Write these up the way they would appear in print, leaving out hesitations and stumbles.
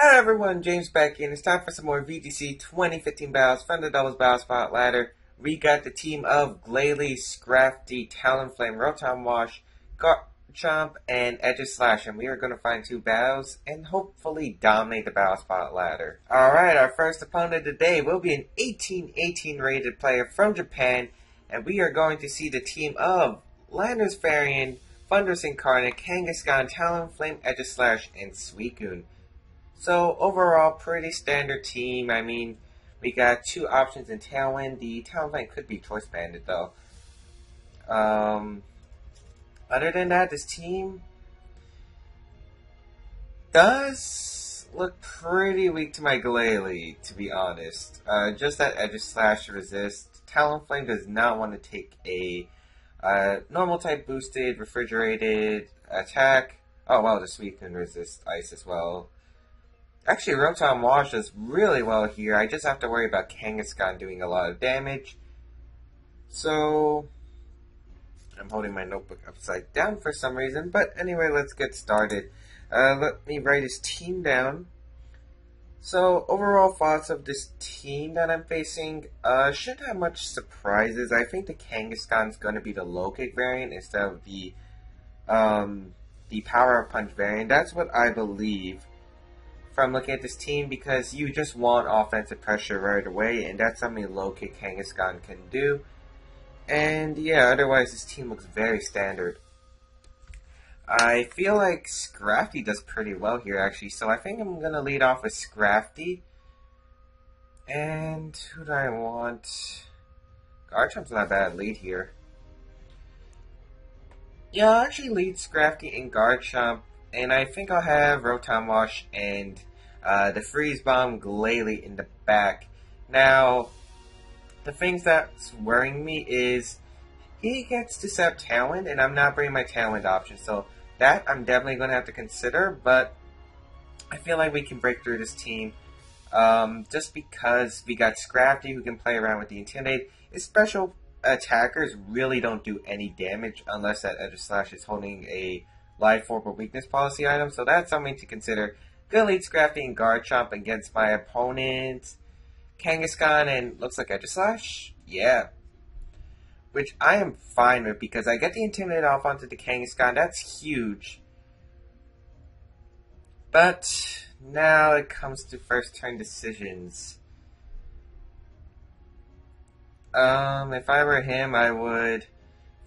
Hi everyone, James Baek, and it's time for some more VGC 2015 battles from the Doubles Battle Spot Ladder. We got the team of Glalie, Scrafty, Talonflame, Rotom Wash, Garchomp, and Aegislash, and we are going to find two battles and hopefully dominate the Battle Spot Ladder. Alright, our first opponent today will be an 1818 rated player from Japan, and we are going to see the team of Landers Varian, Thunderous Incarnate, Kangaskhan, Talonflame, Aegislash, and Suicune. So, overall, pretty standard team. I mean, we got two options in Tailwind. The Talonflame could be Choice Banded, though. Other than that, this team does look pretty weak to my Glalie, to be honest. Just that Aegislash resist. Talonflame does not want to take a normal type boosted, refrigerated attack. Oh, well, the Suicune resists ice as well. Actually, Rotom Wash does really well here. I just have to worry about Kangaskhan doing a lot of damage. So, I'm holding my notebook upside down for some reason. But anyway, let's get started. Let me write his team down. So, overall thoughts of this team that I'm facing. Shouldn't have much surprises. I think the Kangaskhan is going to be the low-kick variant instead of the Power of Punch variant. That's what I believe from looking at this team, because you just want offensive pressure right away, and that's something low-kick Kangaskhan can do. And yeah, otherwise this team looks very standard. I feel like Scrafty does pretty well here, actually, so I think I'm going to lead off with Scrafty. And who do I want? Garchomp's not a bad lead here. Yeah, I'll actually lead Scrafty and Garchomp. And I think I'll have Rotom Wash and the Freeze Bomb Glalie in the back. Now, the things that's worrying me is he gets to set up Tailwind, and I'm not bringing my Tailwind option. So that I'm definitely going to have to consider. But I feel like we can break through this team just because we got Scrafty who can play around with the Intimidate. His special attackers really don't do any damage unless that Aegislash is holding a Life Orb or Weakness Policy item, so that's something to consider. Gonna lead Scrafty and Garchomp against my opponent, Kangaskhan, and looks like Aegislash? Yeah. Which I am fine with, because I get the Intimidate off onto the Kangaskhan, that's huge. But now it comes to first turn decisions. If I were him, I would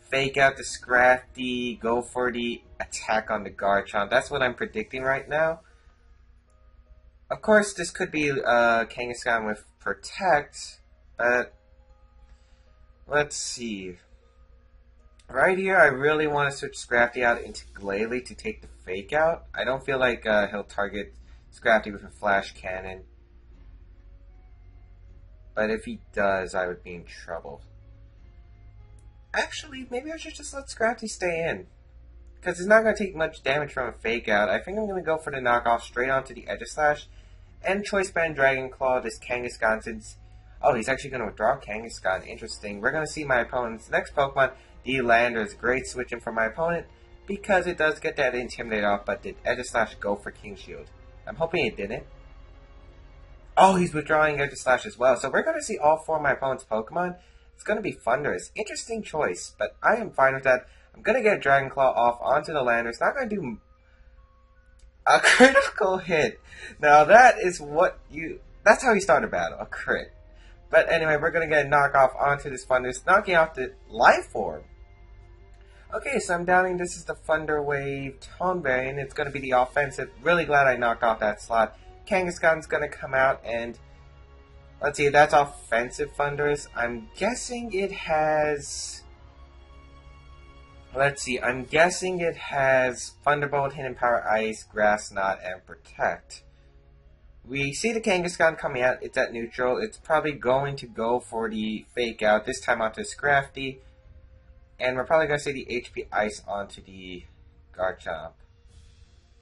fake out the Scrafty, go for the attack on the Garchomp. That's what I'm predicting right now. Of course, this could be Kangaskhan with Protect, but let's see. Right here, I really want to switch Scrafty out into Glalie to take the fake out. I don't feel like he'll target Scrafty with a Flash Cannon. But if he does, I would be in trouble. Actually, maybe I should just let Scrafty stay in, because it's not going to take much damage from a fake out. I think I'm going to go for the knockoff straight onto the Aegislash and Choice Band Dragon Claw this Kangaskhan, since, oh, he's actually going to withdraw Kangaskhan. Interesting. We're going to see my opponent's next Pokemon, the Landers. Great switching from my opponent, because it does get that Intimidate off, but did Aegislash go for King Shield? I'm hoping it didn't. Oh, he's withdrawing Aegislash as well. So we're going to see all four of my opponent's Pokemon. It's going to be Thunderous. Interesting choice, but I am fine with that. I'm going to get Dragon Claw off onto the Landers. Not going to do a critical hit. Now that is that's how you start a battle, a crit. But anyway, we're going to get a knockoff onto this Thunderous, knocking off the Life Orb. Okay, so I'm doubting this is the Thunder Wave Tone variant. It's going to be the offensive. Really glad I knocked off that slot. Kangaskhan's going to come out, and let's see, that's offensive Thunderous. I'm guessing it has... Let's see, I'm guessing it has Thunderbolt, Hidden Power, Ice, Grass Knot, and Protect. We see the Kangaskhan coming out. It's at neutral. It's probably going to go for the fake out, this time onto Scrafty. And we're probably going to see the HP Ice onto the Garchomp.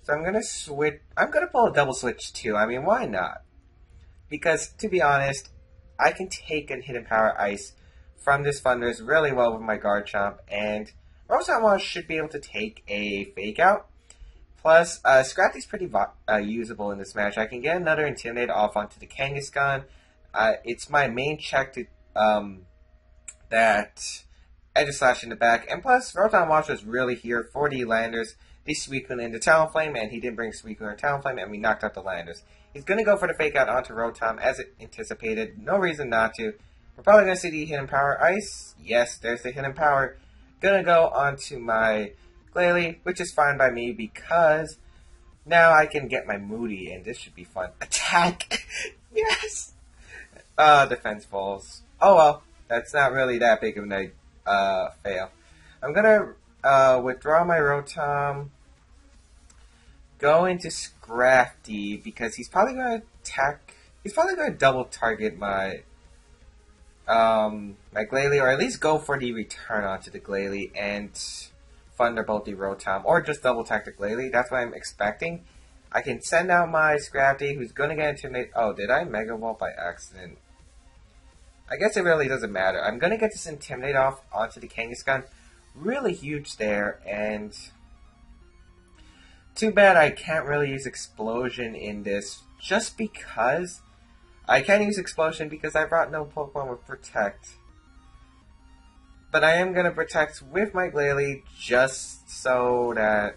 So I'm going to switch. I'm going to pull a double switch too. I mean, why not? Because, to be honest, I can take a Hidden Power Ice from this Thunderous really well with my Garchomp, and Rotom Wash should be able to take a Fake Out. Plus, Scrafty's pretty usable in this match. I can get another Intimidate off onto the Kangaskhan. It's my main check to that Edge Slash in the back. And plus, Rotom Wash was really here for the landers. The Suicune into Talonflame, and he didn't bring Suicune or Talonflame, and we knocked out the landers. He's going to go for the Fake Out onto Rotom, as anticipated. No reason not to. We're probably going to see the Hidden Power Ice. Yes, there's the Hidden Power. Gonna go onto my Glalie, which is fine by me because now I can get my Moody, and this should be fun. Attack! Yes! Defense falls. Oh well, that's not really that big of a fail. I'm gonna withdraw my Rotom, go into Scrafty, because he's probably gonna attack. He's probably gonna double target my my Glalie, or at least go for the return onto the Glalie and Thunderbolt the Rotom, or just double attack the Glalie. That's what I'm expecting. I can send out my Scrafty, who's going to get Intimidate. Oh, did I Mega Volt by accident? I guess it really doesn't matter. I'm going to get this Intimidate off onto the Kangaskhan. Really huge there, and too bad I can't really use Explosion in this, just because I can't use Explosion because I brought no Pokemon with Protect. But I am going to Protect with my Glalie just so that,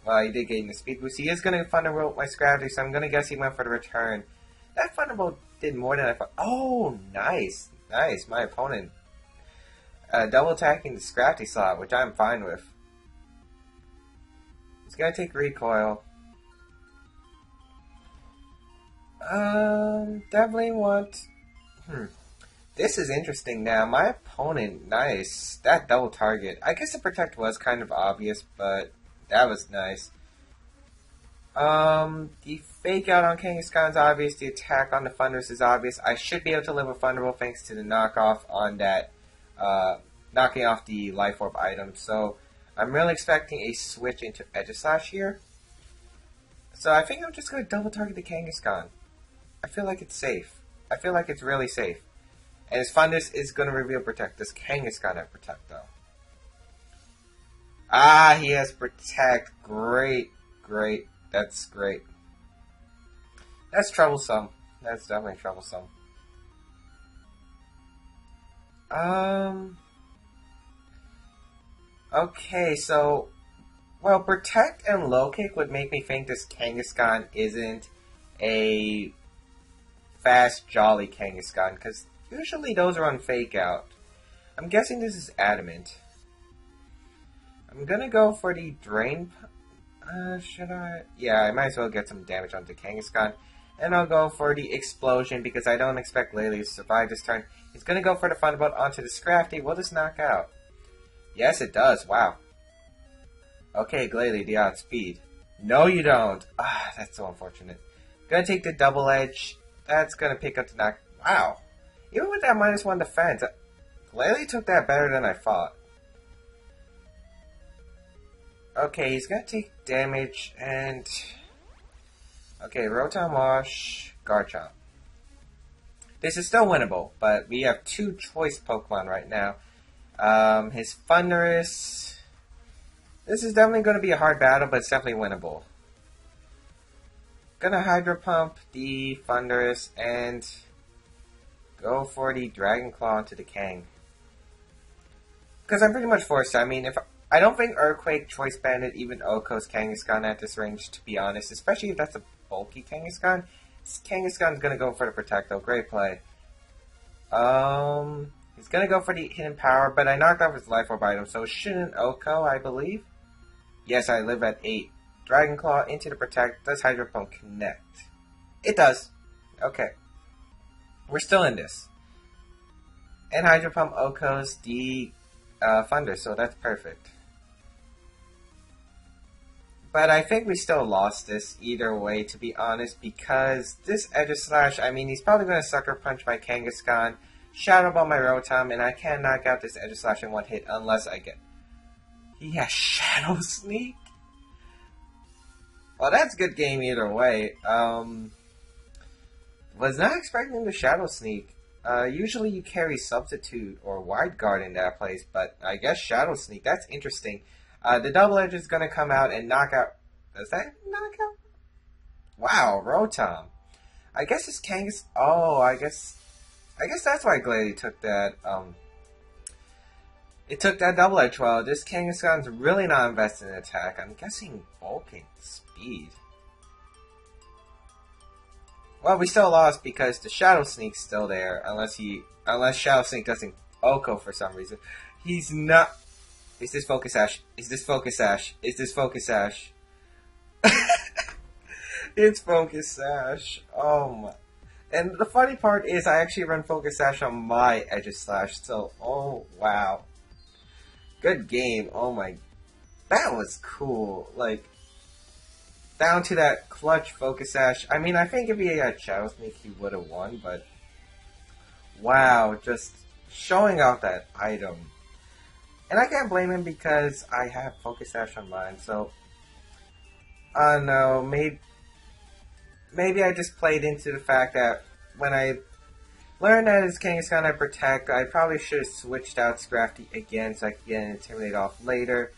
well, he did gain the Speed Boost. He is going to Thunderbolt my Scrafty, so I'm going to guess he went for the return. That Thunderbolt did more than I thought. Oh, nice. Nice. My opponent double attacking the Scrafty slot, which I'm fine with. He's going to take Recoil. Definitely want... This is interesting now. My opponent, nice. That double target. I guess the Protect was kind of obvious, but that was nice. The Fake Out on Kangaskhan is obvious. The attack on the Thundurus is obvious. I should be able to live with Thunderbolt thanks to the knockoff on that, knocking off the Life Orb item. So I'm really expecting a switch into Aegislash here. So I think I'm just going to double target the Kangaskhan. I feel like it's safe. I feel like it's really safe. And his Thundurus is going to reveal Protect. This Kangaskhan have Protect, though. Ah, he has Protect. Great, great. That's great. That's troublesome. That's definitely troublesome. Okay, so... Well, Protect and Low Kick would make me think this Kangaskhan isn't a fast, jolly Kangaskhan, because usually those are on Fake Out. I'm guessing this is Adamant. I'm gonna go for the Drain... should I? Yeah, I might as well get some damage onto Kangaskhan. And I'll go for the Explosion, because I don't expect Glalie to survive this turn. He's gonna go for the Thunderbolt onto the Scrafty. Will this knock out? Yes, it does. Wow. Okay, Glalie, the outspeed. No, you don't. Ah, that's so unfortunate. Gonna take the Double Edge. That's gonna pick up the knock. Wow. Even with that -1 defense, Glalie took that better than I thought. Okay, he's gonna take damage and... Okay, Rotom Wash, Garchomp. This is still winnable, but we have 2 choice Pokemon right now. His Thundurus... This is definitely going to be a hard battle, but it's definitely winnable. Gonna Hydro Pump the Thundurus and go for the Dragon Claw into the Kang. Because I'm pretty much forced. I mean, if I don't think Earthquake, Choice Bandit, even Oko's Kangaskhan at this range, to be honest. Especially if that's a bulky Kangaskhan. This Kangaskhan's gonna go for the Protect, though. Great play. He's gonna go for the Hidden Power, but I knocked off his Life Orb item, so it shouldn't Oko, I believe. Yes, I live at 8. Dragon Claw into the Protect. Does Hydro Pump connect? It does. Okay. We're still in this. And Hydro Pump Oko's the Thunder, so that's perfect. But I think we still lost this either way, to be honest, because this Aegislash, I mean, he's probably going to Sucker Punch my Kangaskhan, Shadow Ball my Rotom, and I can't knock out this Aegislash in one hit unless I get... He has Shadow Sneak? Well, that's a good game either way. Was not expecting the Shadow Sneak. Usually you carry Substitute or Wide Guard in that place, but I guess Shadow Sneak, that's interesting. The Double Edge is going to come out and knock out Does that not count? Wow, Rotom. I guess it's Kangas. Oh, I guess that's why Glalie took that. It took that double edge. Well, this Kangaskhan's really not invested in attack. I'm guessing bulk and speed. Well, we still lost because the Shadow Sneak's still there, unless Shadow Sneak doesn't Oko for some reason. He's not. Is this Focus Sash? Is this Focus Sash? Is this Focus Sash? It's Focus Sash. Oh my. And the funny part is I actually run Focus Sash on my Aegislash, so oh wow. Good game. Oh my. That was cool. Like, down to that clutch Focus Sash. I mean, I think if he had Shadow Sneak, he would have won, but wow, just showing off that item. And I can't blame him because I have Focus Sash on mine, so I don't know, maybe I just played into the fact that when I learned that his Kangaskhan had Protect, I probably should have switched out Scrafty again so I could get an Intimidate off later.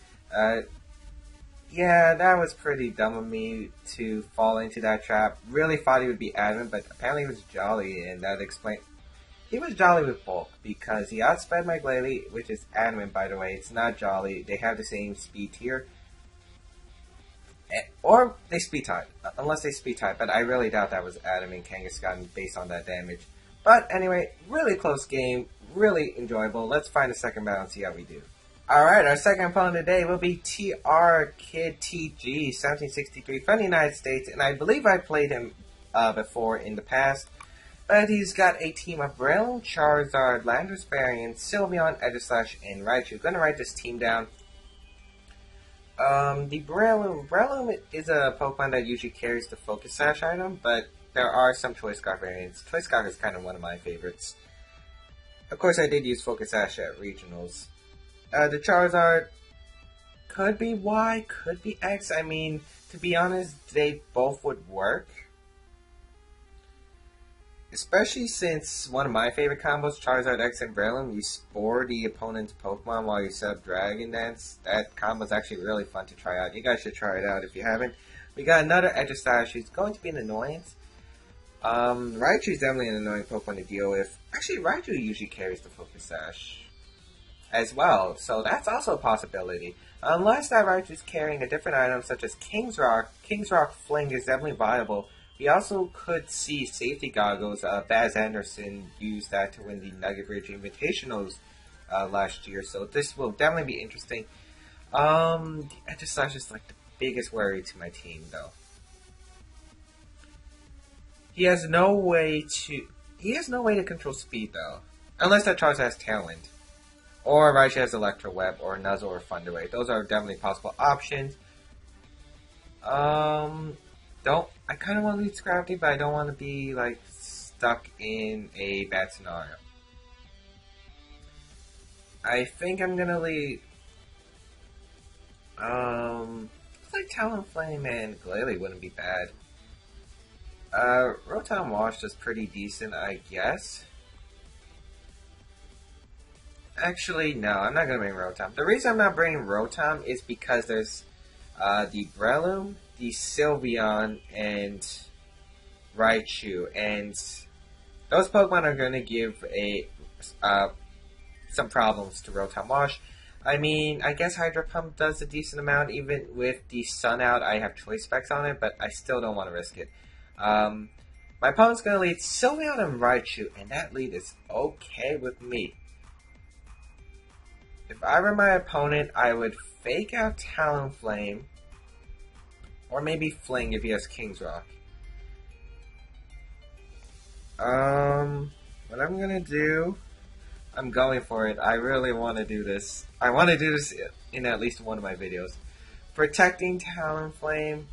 Yeah, that was pretty dumb of me to fall into that trap. Really thought he would be adamant, but apparently he was jolly, and that explained... He was jolly with bulk, because he outsped my Glalie, which is adamant by the way. It's not jolly. They have the same speed tier. Or they speed type, unless they speed type, but I really doubt that was adamant Kangaskhan based on that damage. But anyway, really close game, really enjoyable. Let's find a second battle and see how we do. Alright, our second opponent today will be TR Kid TG 1763 from the United States, and I believe I played him before in the past. But he's got a team of Breloom, Charizard, Landorus Varian, Sylveon, Aegislash, and Raichu. Gonna write this team down. The Breloom is a Pokemon that usually carries the Focus Sash item, but there are some Choice Scarf variants. Choice Scarf is kind of one of my favorites. Of course, I did use Focus Sash at Regionals. The Charizard could be Y, could be X. I mean, to be honest, they both would work. Especially since one of my favorite combos, Charizard X and Breloom, you spore the opponent's Pokemon while you set up Dragon Dance. That combo is actually really fun to try out. You guys should try it out if you haven't. We got another Aegislash who's going to be an annoyance. Raichu is definitely an annoying Pokemon to deal with. Actually, Raichu usually carries the Focus Sash as well, so that's also a possibility. Unless that Raichu is carrying a different item such as King's Rock. King's Rock Fling is definitely viable. We also could see Safety Goggles. Baz Anderson used that to win the Nugget Bridge Invitationals last year, so this will definitely be interesting. Aegislash is like the biggest worry to my team, though. He has no way to control speed, though, unless that Charizard has Tailwind, or Raichu has Electro Web, or Nuzzle, or Thunder Wave. Those are definitely possible options. I kind of want to lead Scrafty, but I don't want to be, like, stuck in a bad scenario. I think I'm gonna lead, like Talonflame and Glalie wouldn't be bad. Rotom Wash is pretty decent, I guess. Actually, no, I'm not gonna bring Rotom. The reason I'm not bringing Rotom is because there's, the Breloom, the Sylveon, and Raichu, and those Pokemon are going to give some problems to Rotom Wash. I mean, I guess Hydro Pump does a decent amount, even with the Sun out. I have choice specs on it, but I still don't want to risk it. My opponent's going to lead Sylveon and Raichu, and that lead is okay with me. If I were my opponent, I would fake out Talonflame, or maybe Fling if he has King's Rock. What I'm gonna do, I'm going for it. I really want to do this. I want to do this in at least one of my videos. Protecting Talonflame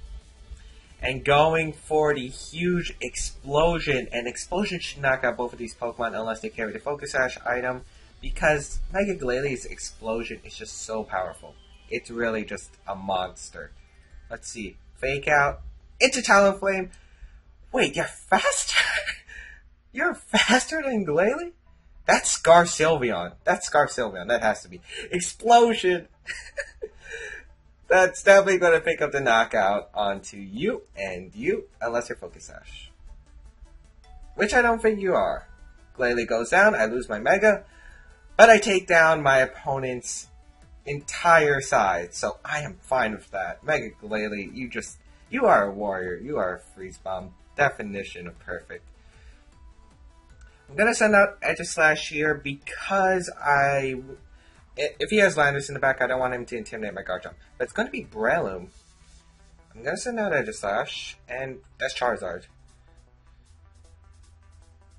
and going for the huge Explosion. And Explosion should knock out both of these Pokemon unless they carry the Focus Sash item, because Mega Glalie Explosion is just so powerful. It's really just a monster. Let's see. Fake out into Talonflame. Wait, you're faster? You're faster than Glalie? That's Scarf Sylveon. That's Scarf Sylveon. That has to be. Explosion. That's definitely going to pick up the knockout onto you and you, unless you're Focus Sash. Which I don't think you are. Glalie goes down, I lose my Mega, but I take down my opponent's entire side, so I am fine with that. Mega Glalie, you are a warrior. You are a freeze bomb. Definition of perfect. I'm going to send out Aegislash here because if he has Landers in the back, I don't want him to intimidate my Garchomp. But it's going to be Breloom. I'm going to send out Aegislash, and that's Charizard.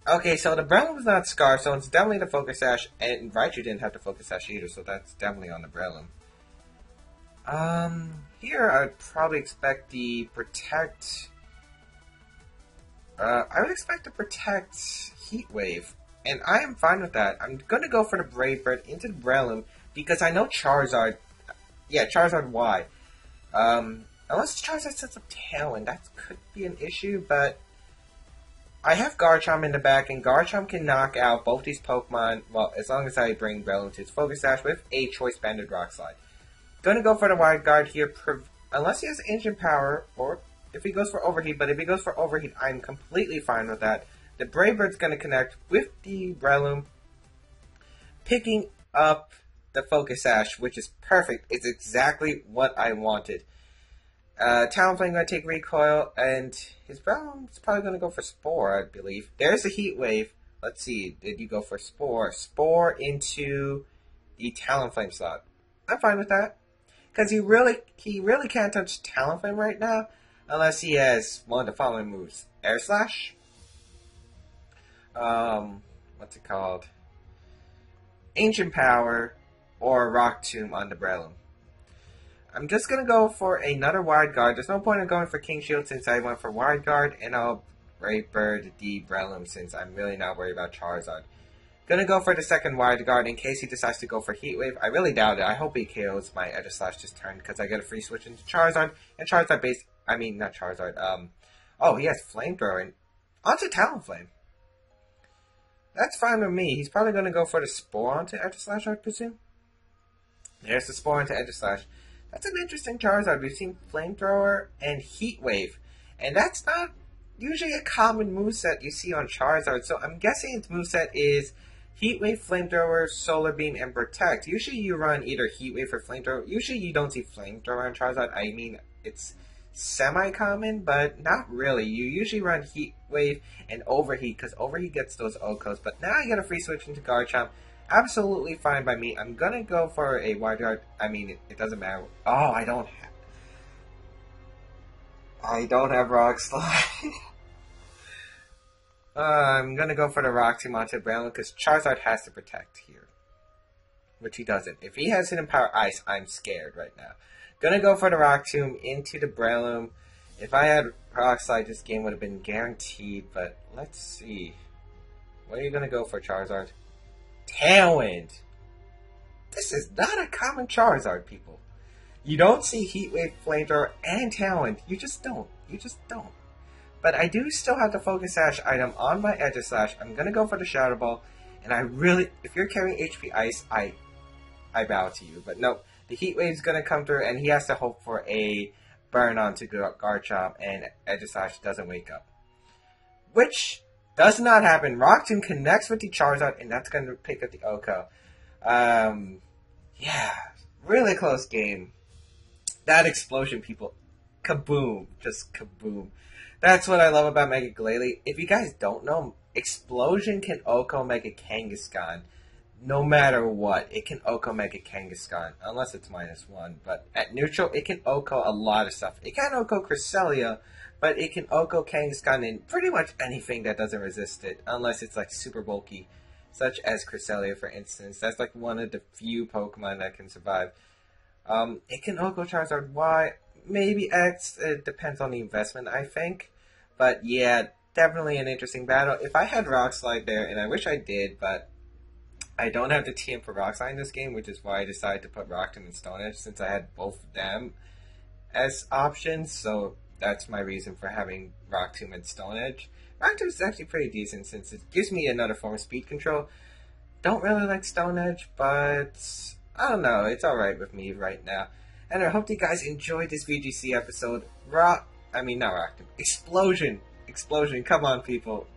Okay, so the Breloom is not Scar, so it's definitely the Focus Sash, and Raichu didn't have the Focus Sash either, so that's definitely on the Breloom. Here I'd probably expect the Protect. I would expect to Protect Heat Wave, and I am fine with that. I'm gonna go for the Brave Bird into the Breloom because I know Charizard. Yeah, Charizard Y. Unless Charizard sets up Tailwind, that could be an issue, but I have Garchomp in the back, and Garchomp can knock out both these Pokemon, well, as long as I bring Breloom to his Focus Sash with a Choice Banded Rock Slide. Gonna go for the Wide Guard here, unless he has Engine Power, or if he goes for Overheat, but if he goes for Overheat, I'm completely fine with that. The Brave Bird's gonna connect with the Breloom, picking up the Focus Sash, which is perfect. It's exactly what I wanted. Talonflame gonna take Recoil, and his Breloom's probably gonna go for Spore, I believe. There's a Heat Wave. Let's see, did you go for Spore? Spore into the Talonflame slot. I'm fine with that. Because he really can't touch Talonflame right now, unless he has one of the following moves. Air Slash. What's it called? Ancient Power, or Rock Tomb on the Breloom. I'm just going to go for another Wide Guard. There's no point in going for King Shield since I went for Wide Guard, and I'll Brave Bird the Breloom since I'm really not worried about Charizard. Gonna go for the second Wide Guard in case he decides to go for Heat Wave. I really doubt it. I hope he KOs my Aegislash this turn because I get a free switch into Charizard, and Charizard base... I mean, not Charizard. Oh, he has Flamethrower, and onto Talonflame. That's fine with me. He's probably gonna go for the Spore onto Aegislash, I presume. There's the Spore onto Aegislash. That's an interesting Charizard. We've seen Flamethrower and Heat Wave, and that's not usually a common moveset you see on Charizard, so I'm guessing its moveset is Heat Wave, Flamethrower, Solar Beam, and Protect. Usually you run either Heat Wave or Flamethrower. Usually you don't see Flamethrower on Charizard. I mean, it's semi-common, but not really. You usually run Heat Wave and Overheat, because Overheat gets those OHKOs, but now I get a free switch into Garchomp. Absolutely fine by me. I'm gonna go for a Wide Guard. I mean, it doesn't matter. Oh, I don't have Rock Slide. I'm gonna go for the Rock Tomb onto Breloom because Charizard has to Protect here, which he doesn't. If he has Hidden Power Ice, I'm scared right now. Gonna go for the Rock Tomb into the Breloom. If I had Rock Slide, this game would have been guaranteed, but let's see. What are you gonna go for, Charizard? Tailwind! This is not a common Charizard, people. You don't see Heat Wave, Flamethrower, and Tailwind. You just don't. You just don't. But I do still have the Focus Sash item on my Aegislash. I'm gonna go for the Shadow Ball, and I really, if you're carrying HP Ice, I bow to you. But no, the Heat Wave's gonna come through, and he has to hope for a burn onto Garchomp, and Aegislash doesn't wake up. Which does not happen. Rock Tomb connects with the Charizard, and that's gonna pick up the OHKO. Yeah, really close game. That explosion, people. Kaboom. Just kaboom. That's what I love about Mega Glalie. If you guys don't know, Explosion can OHKO Mega Kangaskhan. No matter what, it can OHKO Mega Kangaskhan. Unless it's -1. But at neutral, it can OHKO a lot of stuff. It can OHKO Cresselia, but it can OHKO Kangaskhan in pretty much anything that doesn't resist it. Unless it's like super bulky. Such as Cresselia, for instance. That's like one of the few Pokemon that can survive. It can OHKO Charizard Y. Maybe X. It depends on the investment, I think. But yeah, definitely an interesting battle. If I had Rock Slide there, and I wish I did, but I don't have the TM for Rock Slide in this game, which is why I decided to put Rock Tomb and Stone Edge, since I had both of them as options. So that's my reason for having Rock Tomb and Stone Edge. Rock Tomb is actually pretty decent, since it gives me another form of speed control. Don't really like Stone Edge, but I don't know. It's alright with me right now. And I hope you guys enjoyed this VGC episode. Not reactive. Explosion! Explosion, come on people.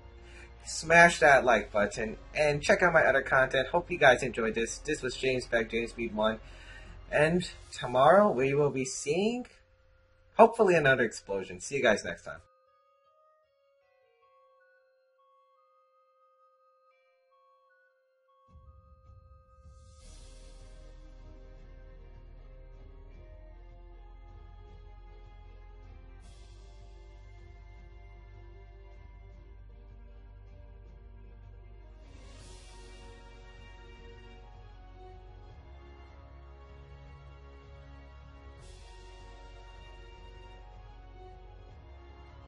Smash that like button and check out my other content. Hope you guys enjoyed this. This was James Baek, James Speed 1. And tomorrow we will be seeing, hopefully, another explosion. See you guys next time.